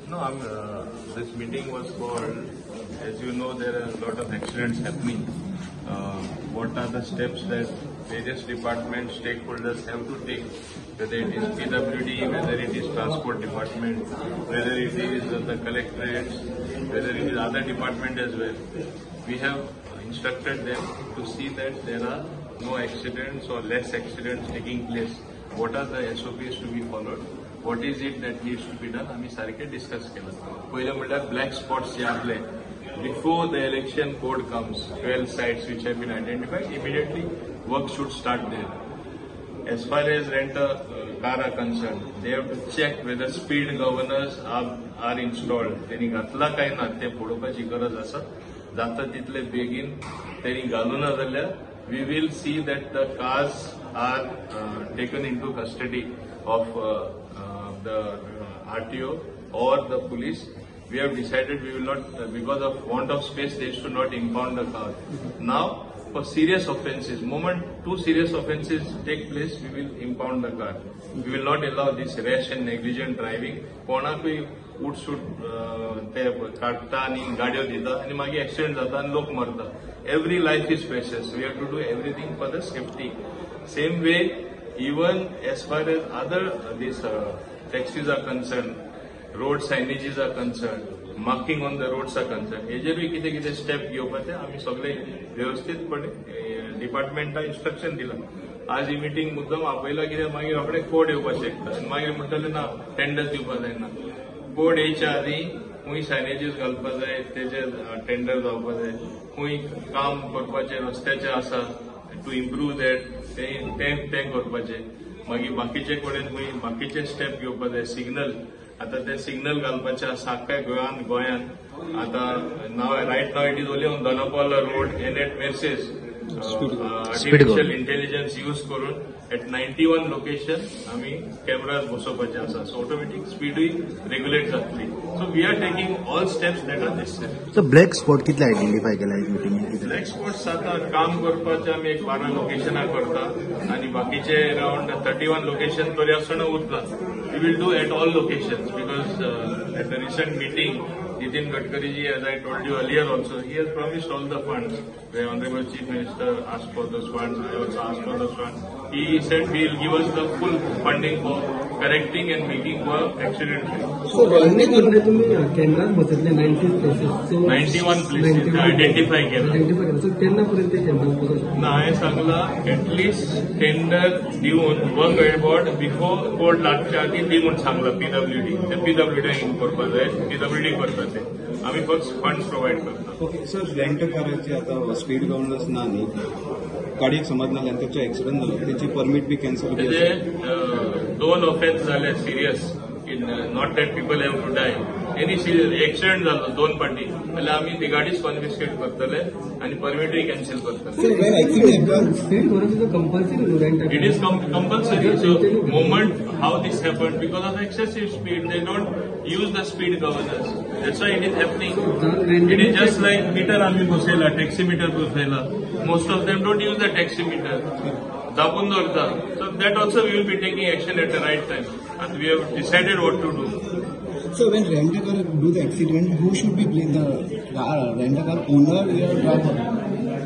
No, this meeting was called. As you know, there are a lot of accidents happening. What are the steps that various departments, stakeholders have to take? Whether it is PWD, whether it is transport department, whether it is the collectorates, whether it is other department as well. We have instructed them to see that there are no accidents or less accidents taking place. What are the SOPs to be followed? What is it that needs to be done? आम्ही सारखे discuss केलं. पहिलं म्हणल्यार black spots जे आपले before the election code comes, 12 sites which have been identified, immediately work should start there. As far as rent-a-car are concerned, they have to check whether speed governors are installed. त्यांनी घातला काय ना ते पळोवपाची गरज आसा. जाता तितले बेगीन त्यांनी घालूना जाल्यार we will see that the cars are taken into custody of the RTO or the police. We have decided we will not, because of want of space, they should not impound the car. Now, for serious offences, moment 2 serious offences take place, we will impound the car. We will not allow this rash and negligent driving. कोणाकूय उठसूट ते काडटा आनी गाडयो दिता आनी मागीर accident जाता आनी लोक मरता. Every life is precious. We have to do everything for the safety. Same way, even as far as other these taxis are concerned, road signages are concerned, marking on the roads are concerned. हेजेर B कितें कितें step घेवपाचे आमी सगळे व्यवस्थितपणे डिपार्टमेंटा instruction दिला. आज ही meeting मुद्दम आपयला कित्याक मागीर रोखडे कोड येवपाक शकता आनी मागीर म्हणटले ना टेंडर दिवपाक जायना. कोड येयच्या आदी खूंय सायनेजीस घालपाक जाय, तेजे टेंडर जावपाक जाय, खूंय काम करपाचें रस्त्याचें आसा टू इम्प्रूव दॅट तें करपाचें. मागीर बाकीचे कडेन खूंय बाकीचे स्टेप घेवपाक जाय. सिग्नल आता ते सिग्नल घालपाचे आसा आख्ख्या गोंयान आता riot now it is only on Dona Paula road N eight Merces artificial intelligence use करून एट 91 लोकेशन आम्ही कॅमेराज बसोवपाचे आसा. सो ऑटोमॅटीक स्पीडूय रेग्युलेट जातली. So we are taking all steps that are necessary. So black spot कितले आयडेंटिफाय केला एक मिटिंगेन? ब्लॅक स्पॉट्स आता काम करपाचे आमी एक 12 लोकेशनार करता आनी बाकीचे अराउंड 31 लोकेशन तरी आसतना उरता. We will do at all locations because at the recent meeting, Nitin Gadkari ji, as I told you earlier also, he has promised all the funds. The Honorable Chief Minister asked for those funds, I also asked for those funds. He said he will give us the full funding for correcting and making work accident free. So, cameras बसवले 90 places. So 91 places identify केला. So 10 पर्यंत cameras बसवले. ना हांवें Sangla at least tender दिवन work about before court लागच्या आदी ती म्हूण सांगला PWD. ते PWD करपाक जाय, PWD करता ते. आमी फक्त फंड्स प्रोवायड करता. ओके सर, रेंट कारचे आता स्पीड गव्हर्नन्स ना न्ही, गाडयेक समज नाल्यार त्याचे एक्सिडेंट जालो त्याची परमीट बी कॅन्सल तेजे 2 ऑफेन्स जाले serious. Not that people have to die. Any serious accident जालो 2 फावटी जाल्यार आमी ती गाडीच कॉन्फिस्केट करतले आनी परमीटूय कॅन्सल करतले. It is compulsory. So, moment how this happened, because of excessive speed, they don't use the speed governors. That's why it is happening. It is just like meter आम्ही बसयला, taximeter बसयला. Most of them don't use the taximeter. दाबून दवरता. So that also we will be taking action at the right time, and we have decided what to do. So when rent-a-car do the accident, who should be blame? The rent-a-car owner or driver?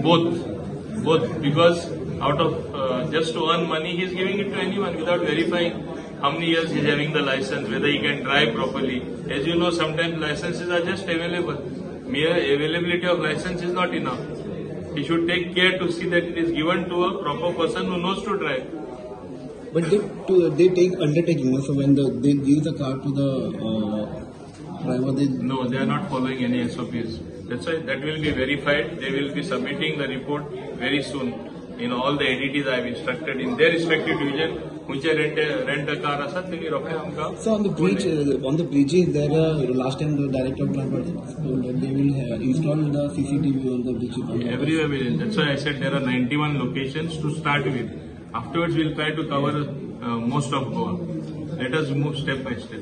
Both, because out of just to earn money, he is giving it to anyone without verifying how many years he is having the license, whether he can drive properly. As you know, sometimes licenses are just available. Mere availability of license is not enough. He should take care to see that it is given to a proper person who knows to drive. But they take undertaking. So when they give the car to the driver, No, they are not following any SOPs. That's why that will be verified. They will be submitting the report very soon. In all the ADTs I have instructed in their respective division, which rent a car asat, they rockhe amka. So on the bridges, there last time the director of transport told that they will install the CCTV on the bridges. Everywhere will. That's why I said there are 91 locations to start with. Afterwards, we will try to cover most of Goa. Let us move step by step.